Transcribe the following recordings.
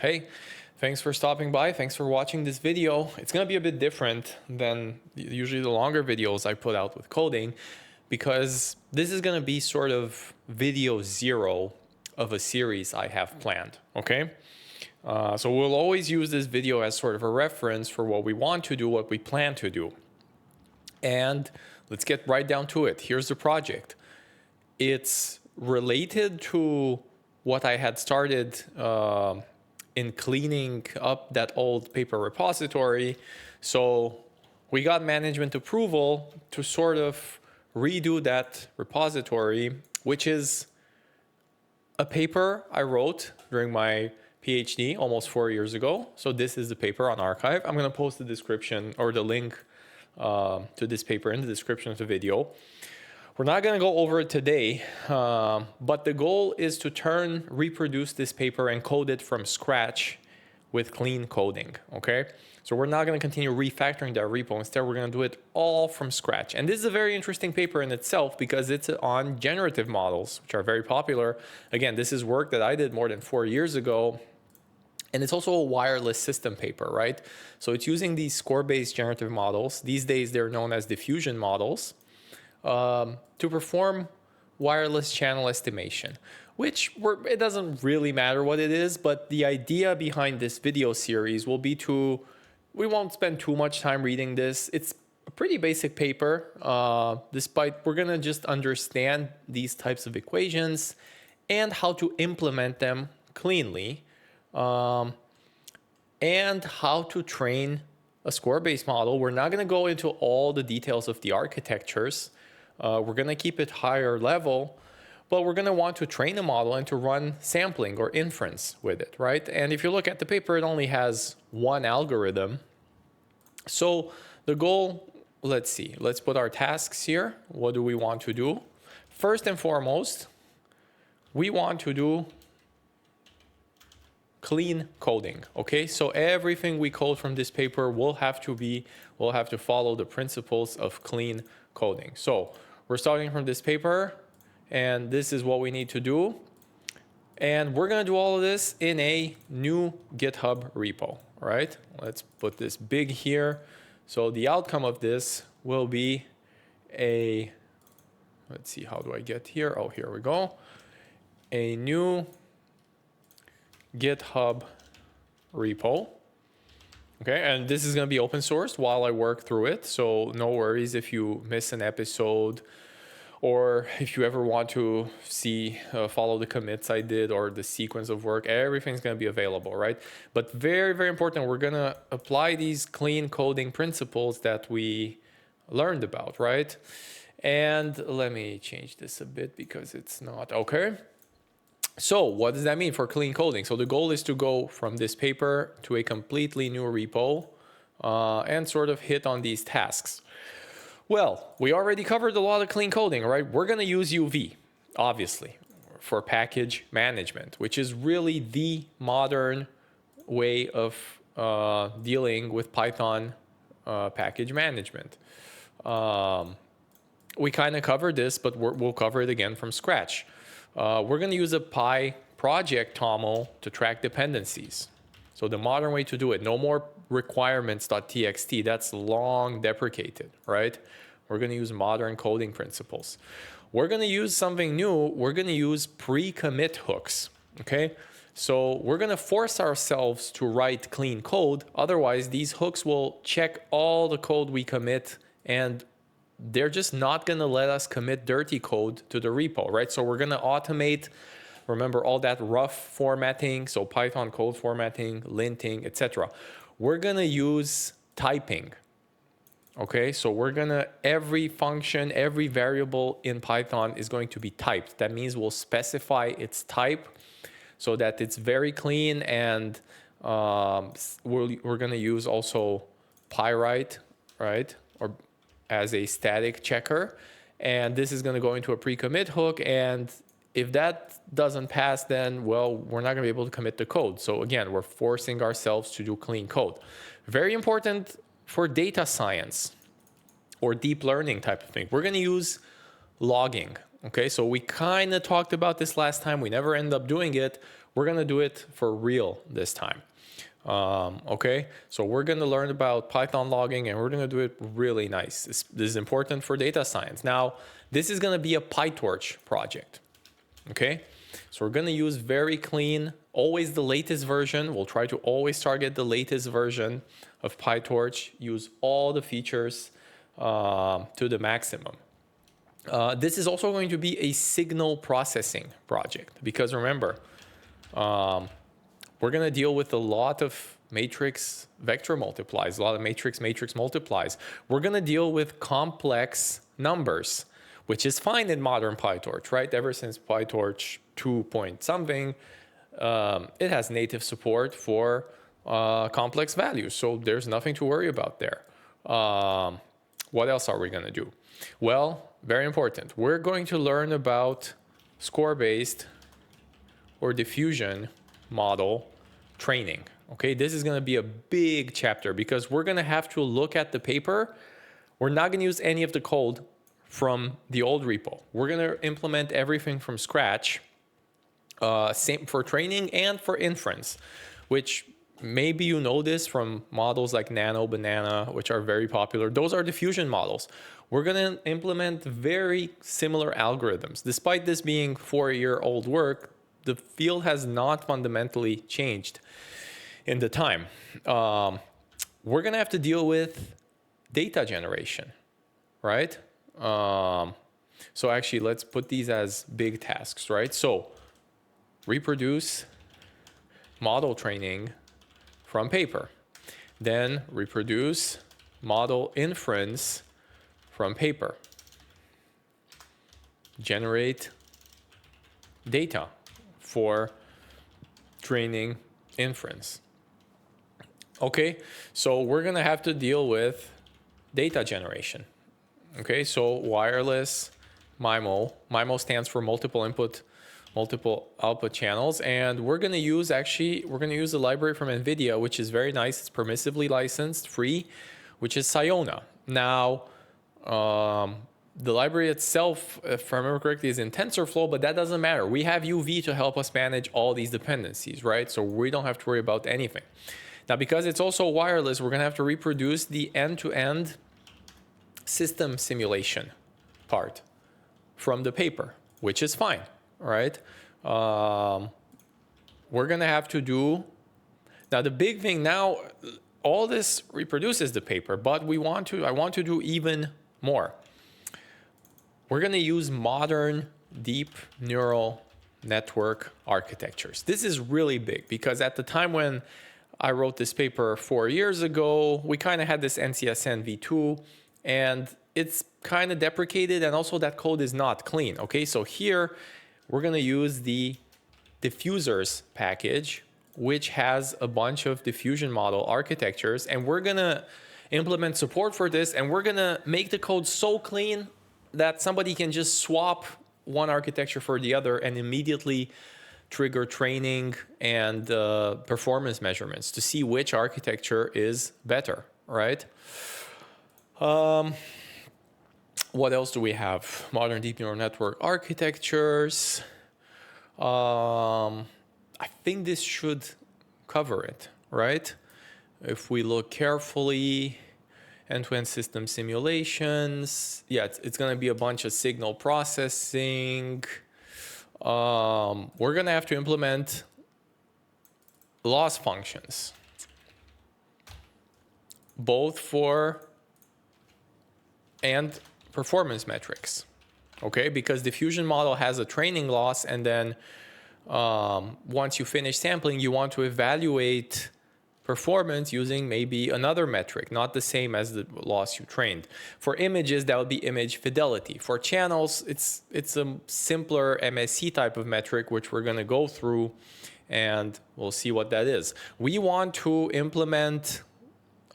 Hey, thanks for stopping by. Thanks for watching this video. It's going to be a bit different than usually the longer videos I put out with coding because this is going to be sort of video 0 of a series I have planned, okay? So we'll always use this video as sort of a reference for what we want to do, what we plan to do. And let's get right down to it. Here's the project. It's related to what I had started in cleaning up that old paper repository. So we got management approval to sort of redo that repository, which is a paper I wrote during my PhD almost 4 years ago. So this is the paper on archive. I'm going to post the description or the link to this paper in the description of the video. We're not going to go over it today, but the goal is to reproduce this paper and code it from scratch with clean coding, okay? So we're not going to continue refactoring that repo. Instead, we're going to do it all from scratch. And this is a very interesting paper in itself because it's on generative models, which are very popular. Again, this is work that I did more than 4 years ago. And it's also a wireless system paper, right? So it's using these score-based generative models. These days, they're known as diffusion models. To perform wireless channel estimation, which it doesn't really matter what it is, but the idea behind this video series will be we won't spend too much time reading this. It's a pretty basic paper, despite we're going to just understand these types of equations and how to implement them cleanly, and how to train a score-based model. We're not going to go into all the details of the architectures. We're going to keep it higher level, but we're going to want to train a model and to run sampling or inference with it, right? And if you look at the paper, it only has one algorithm. So the goal, let's see, let's put our tasks here. What do we want to do? First and foremost, we want to do clean coding, okay? So everything we code from this paper will have to follow the principles of clean coding. So we're starting from this paper, and this is what we need to do. And we're going to do all of this in a new GitHub repo, right? Let's put this big here. So the outcome of this will be let's see, how do I get here? Oh, here we go. A new GitHub repo. Okay, and this is going to be open sourced while I work through it. So no worries if you miss an episode, or if you ever want to follow the commits I did or the sequence of work, everything's going to be available, right? But very, very important, we're going to apply these clean coding principles that we learned about, right? And let me change this a bit because it's not okay. So what does that mean for clean coding? So the goal is to go from this paper to a completely new repo and sort of hit on these tasks. Well, we already covered a lot of clean coding, right? We're going to use UV, obviously, for package management, which is really the modern way of dealing with Python package management. We kind of covered this, but we'll cover it again from scratch. We're going to use a PyProject TOML to track dependencies. So the modern way to do it, no more requirements.txt. That's long deprecated, right? We're going to use modern coding principles. We're going to use something new. We're going to use pre-commit hooks, okay? So we're going to force ourselves to write clean code. Otherwise, these hooks will check all the code we commit, and they're just not going to let us commit dirty code to the repo, right? So we're going to automate, remember, all that rough formatting, so Python code formatting, linting, etc. We're going to use typing, okay? So we're going to, every function, every variable in Python is going to be typed. That means we'll specify its type so that it's very clean, and we're going to use also Pywrite, right? Or as a static checker, and this is going to go into a pre-commit hook, and if that doesn't pass, then, well, we're not going to be able to commit the code. So again, we're forcing ourselves to do clean code. Very important for data science or deep learning type of thing. We're going to use logging, Okay, so we kind of talked about this last time. We never end up doing it. We're going to do it for real this time. Okay, so we're going to learn about Python logging, and we're going to do it really nice. This is important for data science. Now, this is going to be a PyTorch project. Okay, so we're going to use very clean, always the latest version. We'll try to always target the latest version of PyTorch, use all the features to the maximum. This is also going to be a signal processing project, because remember, we're going to deal with a lot of matrix vector multiplies, a lot of matrix multiplies. We're going to deal with complex numbers, which is fine in modern PyTorch, right? Ever since PyTorch 2 point something, it has native support for complex values. So there's nothing to worry about there. What else are we going to do? Well, very important. We're going to learn about score-based or diffusion model training. Okay, this is going to be a big chapter because we're going to have to look at the paper. We're not going to use any of the code from the old repo. We're going to implement everything from scratch, same for training and for inference, which maybe you know this from models like Nano, Banana, which are very popular. Those are diffusion models. We're going to implement very similar algorithms. Despite this being 4-year-old work, the field has not fundamentally changed in the time. We're going to have to deal with data generation, right? So actually, let's put these as big tasks, right? So reproduce model training from paper. Then reproduce model inference from paper. Generate data for training inference. Okay, so we're gonna have to deal with data generation. Okay, so wireless MIMO. MIMO stands for multiple input, multiple output channels, and we're gonna use the library from NVIDIA, which is very nice. It's permissively licensed, free, which is Siona. Now, the library itself, if I remember correctly, is in TensorFlow, but that doesn't matter. We have UV to help us manage all these dependencies, right? So we don't have to worry about anything. Now, because it's also wireless, we're going to have to reproduce the end-to-end system simulation part from the paper, which is fine, right? We're going to have to do... Now, the big thing now, all this reproduces the paper, but I want to do even more. We're going to use modern deep neural network architectures. This is really big because at the time when I wrote this paper 4 years ago, we kind of had this NCSN v2 and it's kind of deprecated, and also that code is not clean. Okay, so here we're going to use the diffusers package, which has a bunch of diffusion model architectures, and we're going to implement support for this, and we're going to make the code so clean that somebody can just swap one architecture for the other and immediately trigger training and performance measurements to see which architecture is better, right? What else do we have? Modern deep neural network architectures. I think this should cover it, right? If we look carefully, end-to-end system simulations. Yeah, it's going to be a bunch of signal processing. We're going to have to implement loss functions, both for and performance metrics. Okay, because diffusion model has a training loss, and then once you finish sampling, you want to evaluate performance using maybe another metric, not the same as the loss you trained. For images, that would be image fidelity. For channels, it's a simpler MSE type of metric, which we're going to go through, and we'll see what that is. We want to implement,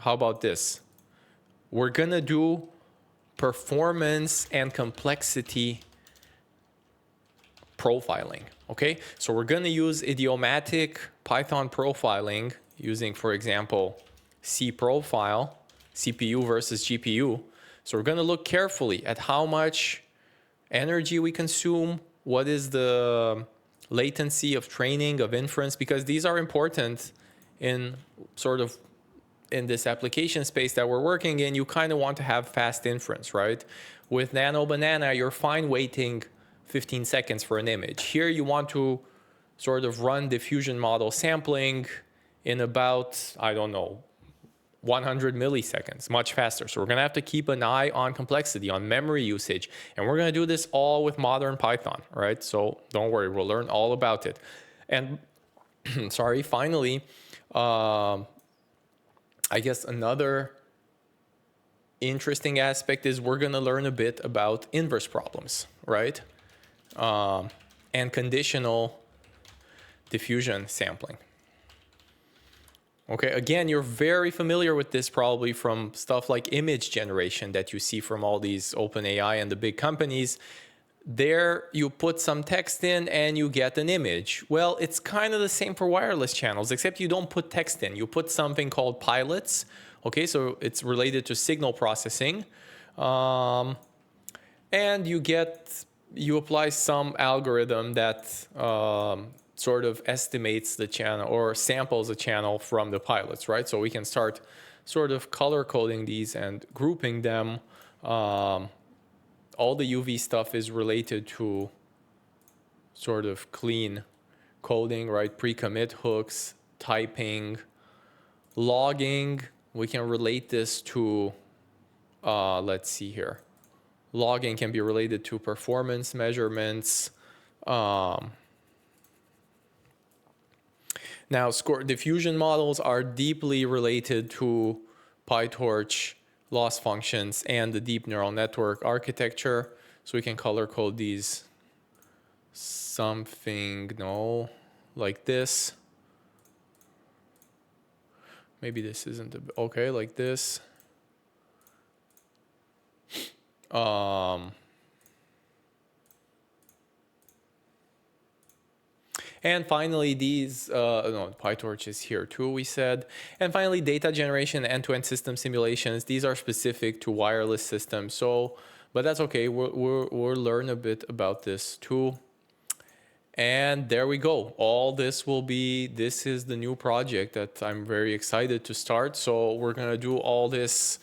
how about this? We're going to do performance and complexity profiling. Okay, so we're going to use idiomatic Python profiling using, for example, C profile, CPU versus GPU. So we're going to look carefully at how much energy we consume, what is the latency of training, of inference, because these are important in sort of in this application space that we're working in. You kind of want to have fast inference, right? With Nano Banana, you're fine waiting 15 seconds for an image. Here you want to sort of run diffusion model sampling in about, I don't know, 100 milliseconds, much faster. So we're going to have to keep an eye on complexity, on memory usage. And we're going to do this all with modern Python, right? So don't worry, we'll learn all about it. And sorry, finally, I guess another interesting aspect is we're going to learn a bit about inverse problems, right? And conditional diffusion sampling. Okay, again, you're very familiar with this probably from stuff like image generation that you see from all these OpenAI and the big companies. There you put some text in and you get an image. Well, it's kind of the same for wireless channels, except you don't put text in. You put something called pilots. Okay, so it's related to signal processing. And you apply some algorithm that sort of estimates the channel or samples a channel from the pilots, right? So we can start sort of color coding these and grouping them. All the UV stuff is related to sort of clean coding, right? Pre-commit hooks, typing, logging. We can relate this to, let's see here. Logging can be related to performance measurements. Now, diffusion models are deeply related to PyTorch, loss functions, and the deep neural network architecture. So we can color code these like this. Maybe this isn't, okay, like this. And finally, these, PyTorch is here too, we said. And finally, data generation, end-to-end system simulations. These are specific to wireless systems. So, but that's okay. We'll learn a bit about this too. And there we go. All this this is the new project that I'm very excited to start. So we're going to do all this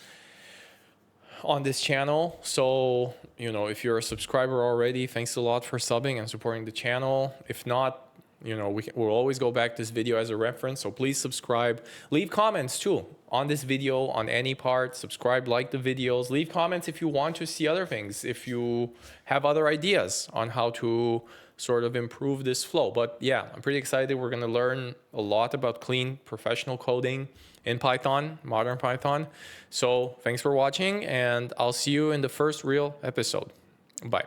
on this channel. So, if you're a subscriber already, thanks a lot for subbing and supporting the channel. If not, we'll always go back to this video as a reference. So please subscribe. Leave comments too on this video, on any part. Subscribe, like the videos. Leave comments if you want to see other things, if you have other ideas on how to sort of improve this flow. But yeah, I'm pretty excited. We're going to learn a lot about clean professional coding in Python, modern Python. So thanks for watching, and I'll see you in the first real episode. Bye.